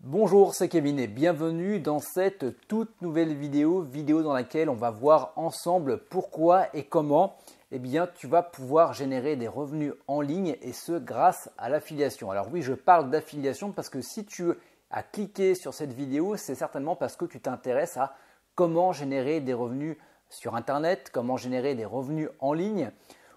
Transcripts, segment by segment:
Bonjour, c'est Kevin et bienvenue dans cette toute nouvelle vidéo dans laquelle on va voir ensemble pourquoi et comment tu vas pouvoir générer des revenus en ligne et ce grâce à l'affiliation. Alors oui, je parle d'affiliation parce que si tu as cliqué sur cette vidéo, c'est certainement parce que tu t'intéresses à comment générer des revenus sur Internet, comment générer des revenus en ligne.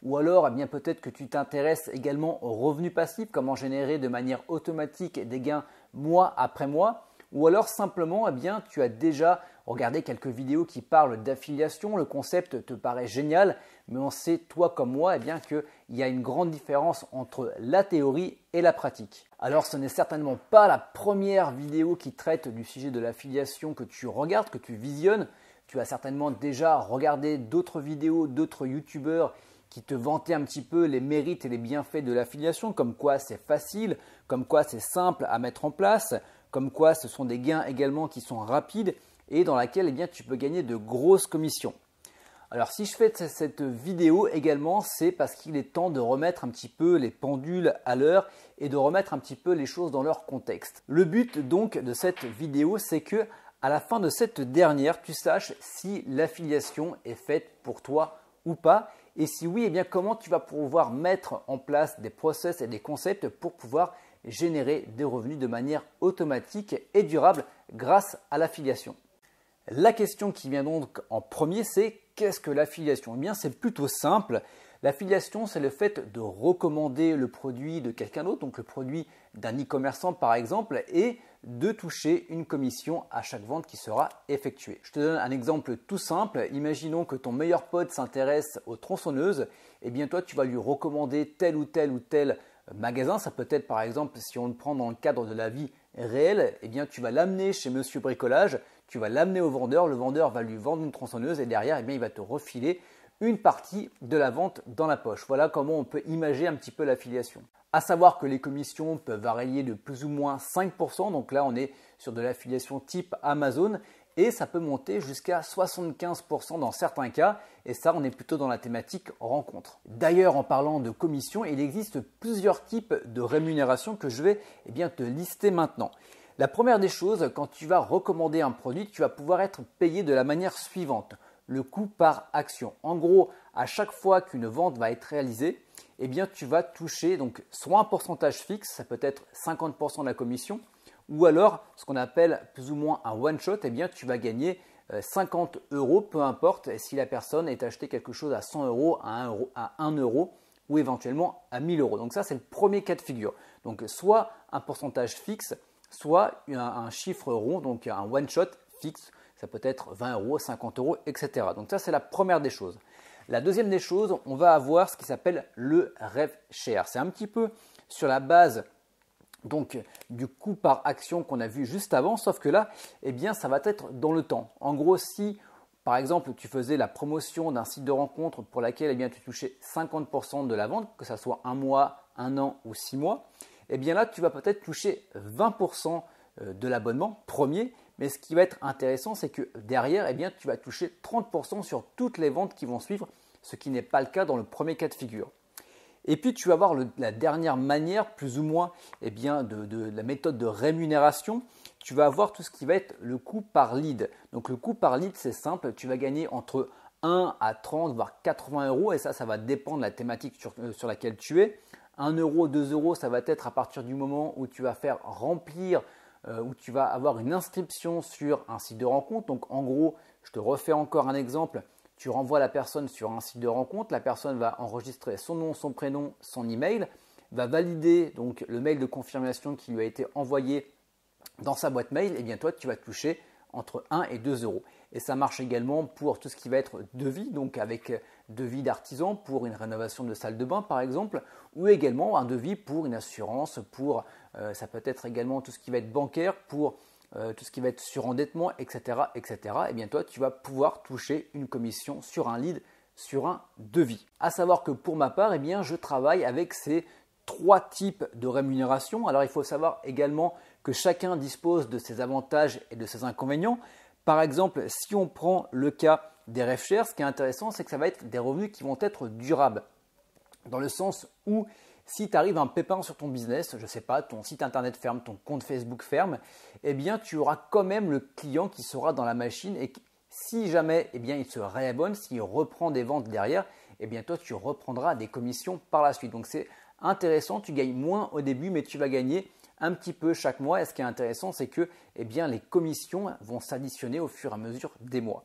Ou alors, peut-être que tu t'intéresses également aux revenus passifs, comment générer de manière automatique des gains mois après mois. Ou alors simplement, tu as déjà regardé quelques vidéos qui parlent d'affiliation, le concept te paraît génial, mais on sait, toi comme moi, qu'il y a une grande différence entre la théorie et la pratique. Alors, ce n'est certainement pas la première vidéo qui traite du sujet de l'affiliation que tu regardes, que tu visionnes. Tu as certainement déjà regardé d'autres vidéos, d'autres youtubeurs qui te vantaient un petit peu les mérites et les bienfaits de l'affiliation, comme quoi c'est facile, comme quoi c'est simple à mettre en place, comme quoi ce sont des gains également qui sont rapides et dans laquelle tu peux gagner de grosses commissions. Alors si je fais cette vidéo également, c'est parce qu'il est temps de remettre un petit peu les pendules à l'heure et de remettre un petit peu les choses dans leur contexte. Le but donc de cette vidéo, c'est que à la fin de cette dernière, tu saches si l'affiliation est faite pour toi ou pas. Et si oui, comment tu vas pouvoir mettre en place des process et des concepts pour pouvoir générer des revenus de manière automatique et durable grâce à l'affiliation. La question qui vient donc en premier, c'est qu'est-ce que l'affiliation? C'est plutôt simple. L'affiliation, c'est le fait de recommander le produit de quelqu'un d'autre, donc le produit d'un e-commerçant par exemple, et de toucher une commission à chaque vente qui sera effectuée. Je te donne un exemple tout simple. Imaginons que ton meilleur pote s'intéresse aux tronçonneuses. Toi, tu vas lui recommander tel ou tel magasin. Ça peut être par exemple, si on le prend dans le cadre de la vie réelle, tu vas l'amener chez Monsieur Bricolage, tu vas l'amener au vendeur, le vendeur va lui vendre une tronçonneuse et derrière, il va te refiler une partie de la vente dans la poche. Voilà comment on peut imaginer un petit peu l'affiliation. À savoir que les commissions peuvent varier de plus ou moins 5%, donc là on est sur de l'affiliation type Amazon et ça peut monter jusqu'à 75% dans certains cas et ça on est plutôt dans la thématique rencontre. D'ailleurs en parlant de commissions, il existe plusieurs types de rémunération que je vais te lister maintenant. La première des choses, quand tu vas recommander un produit, tu vas pouvoir être payé de la manière suivante. Le coût par action. En gros, à chaque fois qu'une vente va être réalisée, tu vas toucher donc soit un pourcentage fixe, ça peut être 50% de la commission, ou alors ce qu'on appelle plus ou moins un one shot, tu vas gagner 50 €, peu importe si la personne est acheté quelque chose à 100 €, à 1 euro ou éventuellement à 1000 €. Donc ça, c'est le premier cas de figure. Donc soit un pourcentage fixe, soit un chiffre rond, donc un one shot fixe. Ça peut être 20 €, 50 €, etc. Donc ça, c'est la première des choses. La deuxième des choses, on va avoir ce qui s'appelle le rev share. C'est un petit peu sur la base donc, du coût par action qu'on a vu juste avant, sauf que là, ça va être dans le temps. En gros, si par exemple, tu faisais la promotion d'un site de rencontre pour laquelle tu touchais 50% de la vente, que ce soit un mois, un an ou 6 mois, là, tu vas peut-être toucher 20% de l'abonnement premier. Mais ce qui va être intéressant, c'est que derrière, tu vas toucher 30% sur toutes les ventes qui vont suivre, ce qui n'est pas le cas dans le premier cas de figure. Et puis, tu vas voir la dernière manière, plus ou moins, de la méthode de rémunération. Tu vas avoir tout ce qui va être le coût par lead. Donc, le coût par lead, c'est simple. Tu vas gagner entre 1 à 30, voire 80 € et ça va dépendre de la thématique sur laquelle tu es. 1 €, 2 €, ça va être à partir du moment où tu vas faire remplir où tu vas avoir une inscription sur un site de rencontre. Donc en gros, je te refais encore un exemple. Tu renvoies la personne sur un site de rencontre. La personne va enregistrer son nom, son prénom, son email, va valider donc le mail de confirmation qui lui a été envoyé dans sa boîte mail. Toi, tu vas toucher entre 1 et 2 €. Et ça marche également pour tout ce qui va être devis, donc avec devis d'artisan pour une rénovation de salle de bain par exemple, ou également un devis pour une assurance, ça peut être également tout ce qui va être bancaire, pour tout ce qui va être surendettement, etc. etc. Toi, tu vas pouvoir toucher une commission sur un lead, sur un devis. À savoir que pour ma part, je travaille avec ces 3 types de rémunération. Alors, il faut savoir également que chacun dispose de ses avantages et de ses inconvénients. Par exemple, si on prend le cas des rev share, ce qui est intéressant, c'est que ça va être des revenus qui vont être durables. Dans le sens où Si tu arrives à un pépin sur ton business, je ne sais pas, ton site internet ferme, ton compte Facebook ferme, eh bien tu auras quand même le client qui sera dans la machine et si jamais il se réabonne, s'il reprend des ventes derrière, eh bien toi tu reprendras des commissions par la suite. Donc c'est intéressant, tu gagnes moins au début mais tu vas gagner un petit peu chaque mois. Et ce qui est intéressant, c'est que les commissions vont s'additionner au fur et à mesure des mois.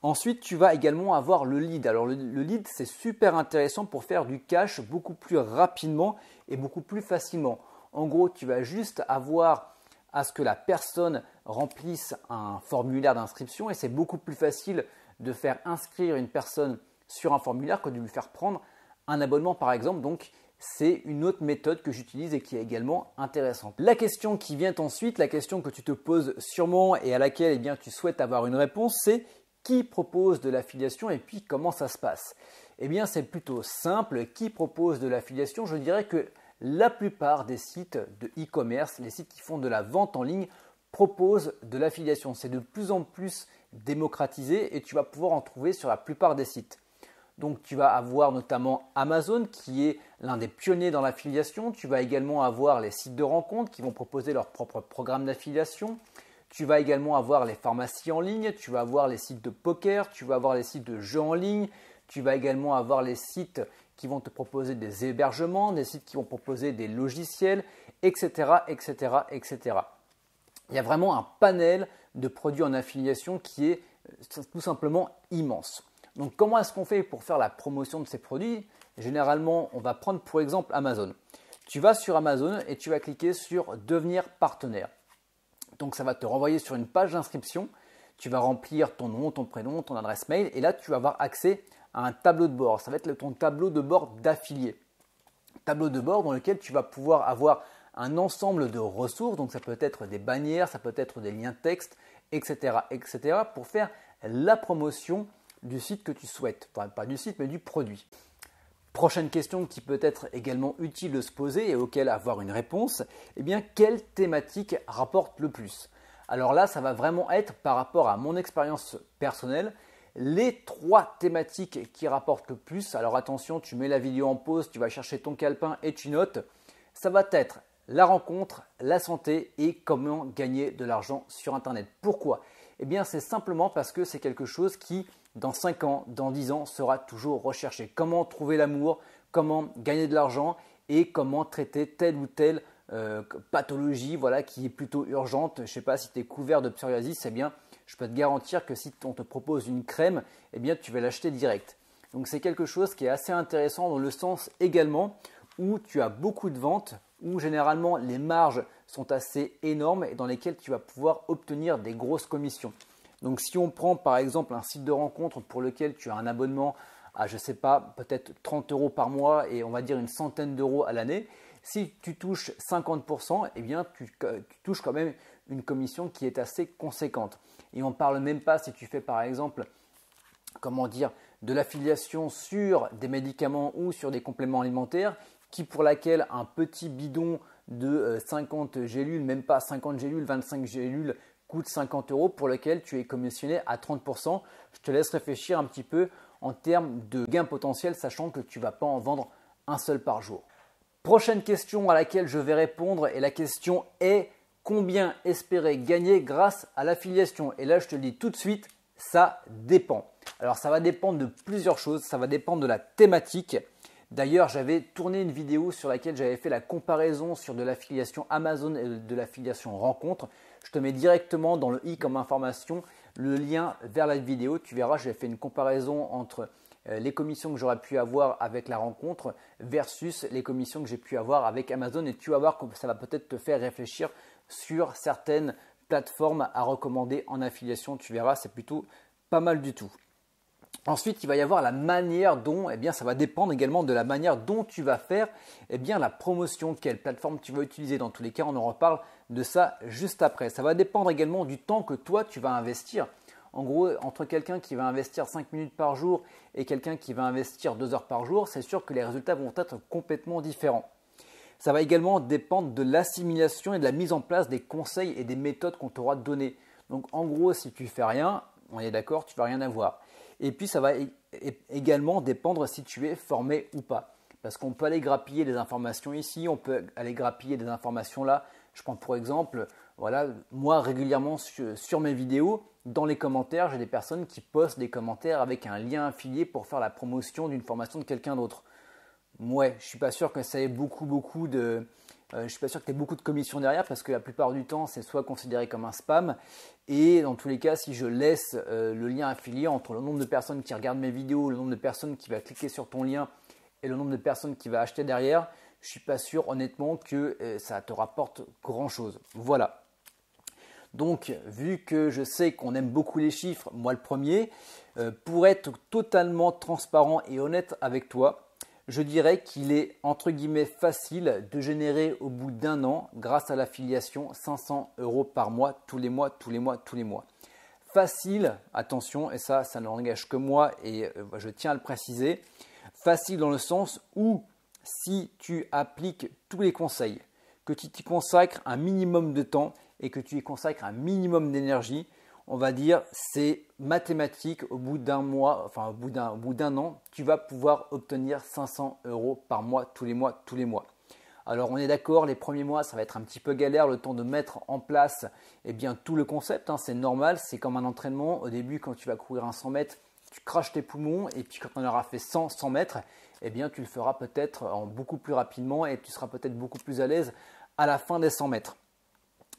Ensuite, tu vas également avoir le lead. Alors le lead, c'est super intéressant pour faire du cash beaucoup plus rapidement et beaucoup plus facilement. En gros, tu vas juste avoir à ce que la personne remplisse un formulaire d'inscription et c'est beaucoup plus facile de faire inscrire une personne sur un formulaire que de lui faire prendre un abonnement par exemple. Donc, c'est une autre méthode que j'utilise et qui est également intéressante. La question qui vient ensuite, la question que tu te poses sûrement et à laquelle tu souhaites avoir une réponse, c'est qui propose de l'affiliation et puis comment ça se passe? Eh bien, c'est plutôt simple. Qui propose de l'affiliation? Je dirais que la plupart des sites de e-commerce, les sites qui font de la vente en ligne, proposent de l'affiliation. C'est de plus en plus démocratisé et tu vas pouvoir en trouver sur la plupart des sites. Donc, tu vas avoir notamment Amazon qui est l'un des pionniers dans l'affiliation. Tu vas également avoir les sites de rencontres qui vont proposer leur propre programme d'affiliation. Tu vas également avoir les pharmacies en ligne, tu vas avoir les sites de poker, tu vas avoir les sites de jeux en ligne, tu vas également avoir les sites qui vont te proposer des hébergements, des sites qui vont proposer des logiciels, etc., etc., etc. Il y a vraiment un panel de produits en affiliation qui est tout simplement immense. Donc comment est-ce qu'on fait pour faire la promotion de ces produits? Généralement, on va prendre pour exemple Amazon. Tu vas sur Amazon et tu vas cliquer sur devenir partenaire. Donc ça va te renvoyer sur une page d'inscription. Tu vas remplir ton nom, ton prénom, ton adresse mail et là tu vas avoir accès à un tableau de bord. Ça va être ton tableau de bord d'affilié. Tableau de bord dans lequel tu vas pouvoir avoir un ensemble de ressources. Donc ça peut être des bannières, ça peut être des liens texte, etc., etc. pour faire la promotion du site que tu souhaites. Enfin pas du site mais du produit. Prochaine question qui peut être également utile de se poser et auquel avoir une réponse, eh bien quelle thématique rapporte le plus? Alors là, ça va vraiment être par rapport à mon expérience personnelle, les 3 thématiques qui rapportent le plus. Alors attention, tu mets la vidéo en pause, tu vas chercher ton calepin et tu notes. Ça va être la rencontre, la santé et comment gagner de l'argent sur Internet. Pourquoi? Eh bien c'est simplement parce que c'est quelque chose qui dans 5 ans, dans 10 ans, sera toujours recherché. Comment trouver l'amour, comment gagner de l'argent et comment traiter telle ou telle pathologie qui est plutôt urgente. Je ne sais pas si tu es couvert de psoriasis, eh bien, je peux te garantir que si on te propose une crème, eh bien, tu vas l'acheter direct. Donc c'est quelque chose qui est assez intéressant dans le sens également où tu as beaucoup de ventes, où généralement les marges sont assez énormes et dans lesquelles tu vas pouvoir obtenir des grosses commissions. Donc si on prend par exemple un site de rencontre pour lequel tu as un abonnement à, je ne sais pas, peut-être 30 € par mois et on va dire une centaine d'euros à l'année, si tu touches 50%, eh bien tu touches quand même une commission qui est assez conséquente. Et on ne parle même pas si tu fais par exemple, de l'affiliation sur des médicaments ou sur des compléments alimentaires pour laquelle un petit bidon de 50 gélules, même pas 50 gélules, 25 gélules, coûte 50 € pour lequel tu es commissionné à 30%. Je te laisse réfléchir un petit peu en termes de gain potentiel, sachant que tu ne vas pas en vendre un seul par jour. Prochaine question à laquelle je vais répondre et la question est combien espérer gagner grâce à l'affiliation? Et là, je te le dis tout de suite, ça dépend. Alors, ça va dépendre de plusieurs choses. Ça va dépendre de la thématique. D'ailleurs, j'avais tourné une vidéo sur laquelle j'avais fait la comparaison sur de l'affiliation Amazon et de l'affiliation rencontre. Je te mets directement dans le i comme information le lien vers la vidéo. Tu verras, j'ai fait une comparaison entre les commissions que j'aurais pu avoir avec la rencontre versus les commissions que j'ai pu avoir avec Amazon. Et tu vas voir que ça va peut-être te faire réfléchir sur certaines plateformes à recommander en affiliation. Tu verras, c'est plutôt pas mal du tout. Ensuite, il va y avoir la manière dont, ça va dépendre également de la manière dont tu vas faire la promotion, quelle plateforme tu vas utiliser. Dans tous les cas, on en reparle de ça juste après. Ça va dépendre également du temps que toi, tu vas investir. En gros, entre quelqu'un qui va investir 5 minutes par jour et quelqu'un qui va investir 2 heures par jour, c'est sûr que les résultats vont être complètement différents. Ça va également dépendre de l'assimilation et de la mise en place des conseils et des méthodes qu'on t'aura données. Donc en gros, si tu ne fais rien, on est d'accord, tu ne vas rien avoir. Et puis ça va également dépendre si tu es formé ou pas. Parce qu'on peut aller grappiller des informations ici, on peut aller grappiller des informations là. Je prends pour exemple, voilà, moi régulièrement sur mes vidéos, dans les commentaires, j'ai des personnes qui postent des commentaires avec un lien affilié pour faire la promotion d'une formation de quelqu'un d'autre. Ouais, je suis pas sûr que ça ait je suis pas sûr que tu aies beaucoup de commissions derrière parce que la plupart du temps, c'est soit considéré comme un spam et dans tous les cas, si je laisse le lien affilié entre le nombre de personnes qui regardent mes vidéos, le nombre de personnes qui va cliquer sur ton lien et le nombre de personnes qui va acheter derrière, je suis pas sûr honnêtement que ça te rapporte grand chose. Voilà. Donc, vu que je sais qu'on aime beaucoup les chiffres, moi le premier, pour être totalement transparent et honnête avec toi, je dirais qu'il est entre guillemets facile de générer au bout d'un an, grâce à l'affiliation, 500 € par mois, tous les mois, tous les mois, tous les mois. Facile, attention, et ça n'engage que moi et je tiens à le préciser, facile dans le sens où si tu appliques tous les conseils, que tu t'y consacres un minimum de temps et que tu y consacres un minimum d'énergie, on va dire c'est mathématique, au bout d'un mois, enfin au bout d'un an, tu vas pouvoir obtenir 500 € par mois, tous les mois, tous les mois. Alors on est d'accord, les premiers mois, ça va être un petit peu galère, le temps de mettre en place tout le concept, c'est normal, c'est comme un entraînement. Au début, quand tu vas courir un 100 mètres, tu craches tes poumons et puis quand on aura fait 100 mètres, tu le feras peut-être en beaucoup plus rapidement et tu seras peut-être beaucoup plus à l'aise à la fin des 100 mètres.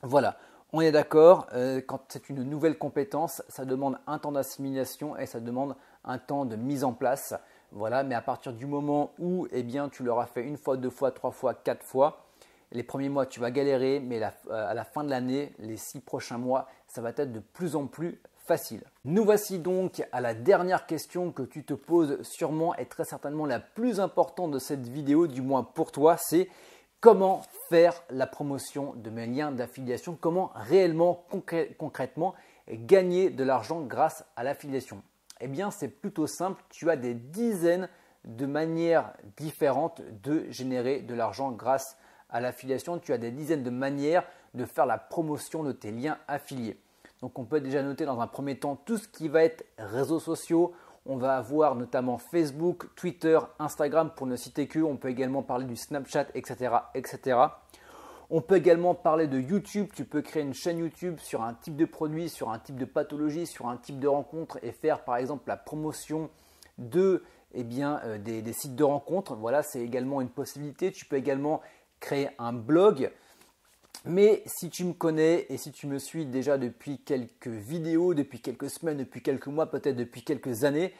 Voilà, on est d'accord, quand c'est une nouvelle compétence, ça demande un temps d'assimilation et ça demande un temps de mise en place. Voilà, mais à partir du moment où tu l'auras fait une fois, deux fois, trois fois, quatre fois, les premiers mois tu vas galérer, mais à la fin de l'année, les 6 prochains mois, ça va être de plus en plus facile. Nous voici donc à la dernière question que tu te poses sûrement et très certainement la plus importante de cette vidéo, du moins pour toi, c'est comment faire la promotion de mes liens d'affiliation, comment réellement, concrètement gagner de l'argent grâce à l'affiliation. Eh bien, c'est plutôt simple, tu as des dizaines de manières différentes de générer de l'argent grâce à l'affiliation. Tu as des dizaines de manières de faire la promotion de tes liens affiliés. Donc, on peut déjà noter dans un premier temps tout ce qui va être réseaux sociaux. On va avoir notamment Facebook, Twitter, Instagram pour ne citer que. On peut également parler du Snapchat, etc., etc. On peut également parler de YouTube. Tu peux créer une chaîne YouTube sur un type de produit, sur un type de pathologie, sur un type de rencontre et faire par exemple la promotion de des sites de rencontres. Voilà, c'est également une possibilité. Tu peux également créer un blog. Mais si tu me connais et si tu me suis déjà depuis quelques vidéos, depuis quelques semaines, depuis quelques mois, peut-être depuis quelques années,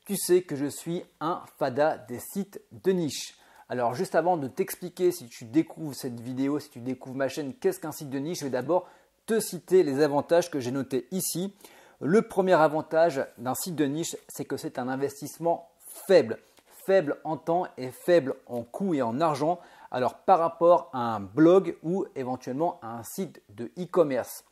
tu sais que je suis un fada des sites de niche. Alors juste avant de t'expliquer, si tu découvres cette vidéo, si tu découvres ma chaîne, qu'est-ce qu'un site de niche, je vais d'abord te citer les avantages que j'ai notés ici. Le premier avantage d'un site de niche, c'est que c'est un investissement faible. Faible en temps et faible en coût et en argent. Alors par rapport à un blog ou éventuellement à un site de e-commerce.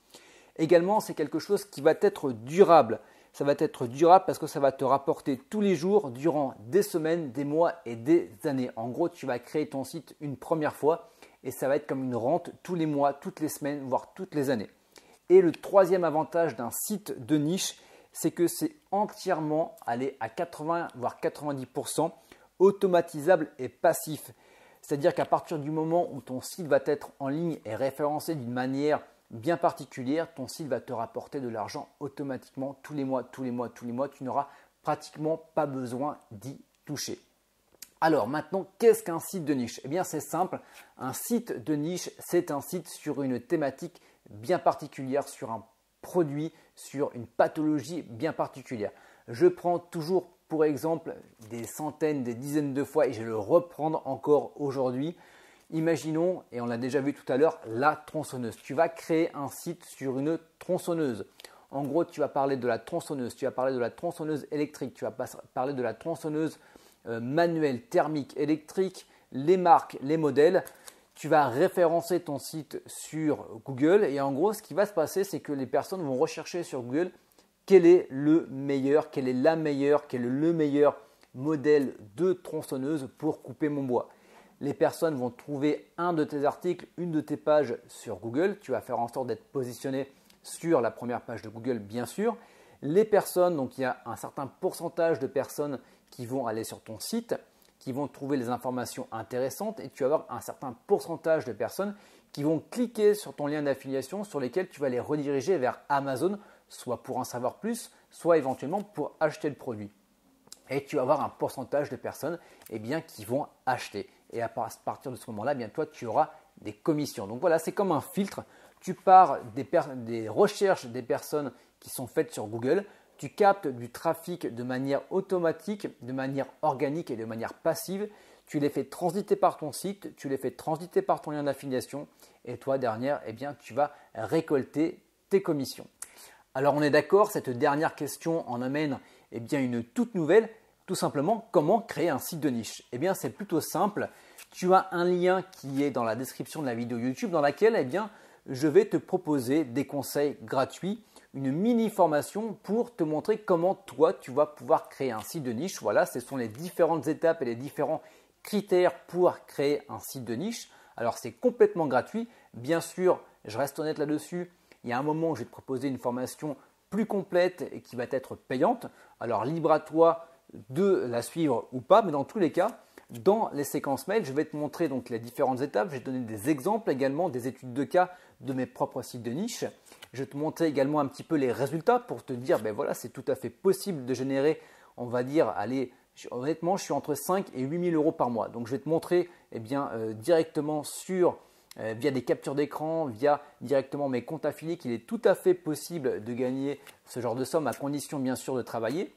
Également, c'est quelque chose qui va être durable. Ça va être durable parce que ça va te rapporter tous les jours durant des semaines, des mois et des années. En gros, tu vas créer ton site une première fois et ça va être comme une rente tous les mois, toutes les semaines, voire toutes les années. Et le troisième avantage d'un site de niche, c'est que c'est entièrement à 80 voire 90% automatisable et passif. C'est-à-dire qu'à partir du moment où ton site va être en ligne et référencé d'une manière bien particulière, ton site va te rapporter de l'argent automatiquement tous les mois, tous les mois, tous les mois. Tu n'auras pratiquement pas besoin d'y toucher. Alors maintenant, qu'est-ce qu'un site de niche? Eh bien, c'est simple. Un site de niche, c'est un site sur une thématique bien particulière, sur un produit, sur une pathologie bien particulière. Je prends toujours pour exemple des centaines, des dizaines de fois et je vais le reprendre encore aujourd'hui. Imaginons, et on l'a déjà vu tout à l'heure, la tronçonneuse. Tu vas créer un site sur une tronçonneuse. En gros, tu vas parler de la tronçonneuse, tu vas parler de la tronçonneuse électrique, tu vas parler de la tronçonneuse manuelle, thermique, électrique, les marques, les modèles. Tu vas référencer ton site sur Google et en gros, ce qui va se passer, c'est que les personnes vont rechercher sur Google quel est le meilleur, quelle est la meilleure, quel est le meilleur modèle de tronçonneuse pour couper mon bois. Les personnes vont trouver un de tes articles, une de tes pages sur Google. Tu vas faire en sorte d'être positionné sur la première page de Google, bien sûr. Les personnes, donc il y a un certain pourcentage de personnes qui vont aller sur ton site, qui vont trouver les informations intéressantes et tu vas avoir un certain pourcentage de personnes qui vont cliquer sur ton lien d'affiliation sur lesquels tu vas les rediriger vers Amazon, soit pour en savoir plus, soit éventuellement pour acheter le produit. Et tu vas avoir un pourcentage de personnes qui vont acheter. Et à partir de ce moment-là, toi, tu auras des commissions. Donc voilà, c'est comme un filtre. Tu pars des recherches des personnes qui sont faites sur Google. Tu captes du trafic de manière automatique, de manière organique et de manière passive. Tu les fais transiter par ton site, tu les fais transiter par ton lien d'affiliation. Et toi, derrière, tu vas récolter tes commissions. Alors on est d'accord, cette dernière question en amène une toute nouvelle. Tout simplement, comment créer un site de niche? C'est plutôt simple. Tu as un lien qui est dans la description de la vidéo YouTube dans laquelle je vais te proposer des conseils gratuits, une mini formation pour te montrer comment toi tu vas pouvoir créer un site de niche. Voilà, ce sont les différentes étapes et les différents critères pour créer un site de niche. Alors c'est complètement gratuit. Bien sûr, je reste honnête là-dessus. Il y a un moment où je vais te proposer une formation plus complète et qui va être payante. Alors libre à toi de la suivre ou pas, mais dans tous les cas, dans les séquences mail, je vais te montrer donc les différentes étapes. Je vais te donner des exemples également, des études de cas de mes propres sites de niche. Je vais te montrer également un petit peu les résultats pour te dire, voilà, c'est tout à fait possible de générer, on va dire, allez, honnêtement, je suis entre 5 et 8 000 euros par mois. Donc, je vais te montrer directement via des captures d'écran, via directement mes comptes affiliés, qu'il est tout à fait possible de gagner ce genre de somme à condition bien sûr de travailler.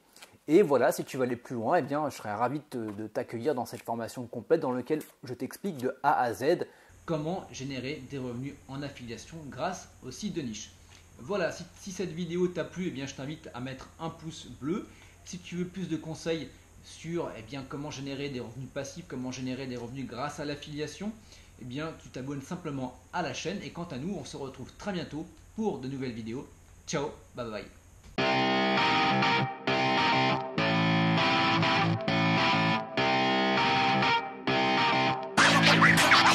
Et voilà, si tu veux aller plus loin, je serais ravi de t'accueillir dans cette formation complète dans laquelle je t'explique de A à Z comment générer des revenus en affiliation grâce au site de niche. Voilà, si cette vidéo t'a plu, je t'invite à mettre un pouce bleu. Si tu veux plus de conseils sur comment générer des revenus passifs, comment générer des revenus grâce à l'affiliation, tu t'abonnes simplement à la chaîne. Et quant à nous, on se retrouve très bientôt pour de nouvelles vidéos. Ciao, bye bye.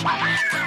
Wow.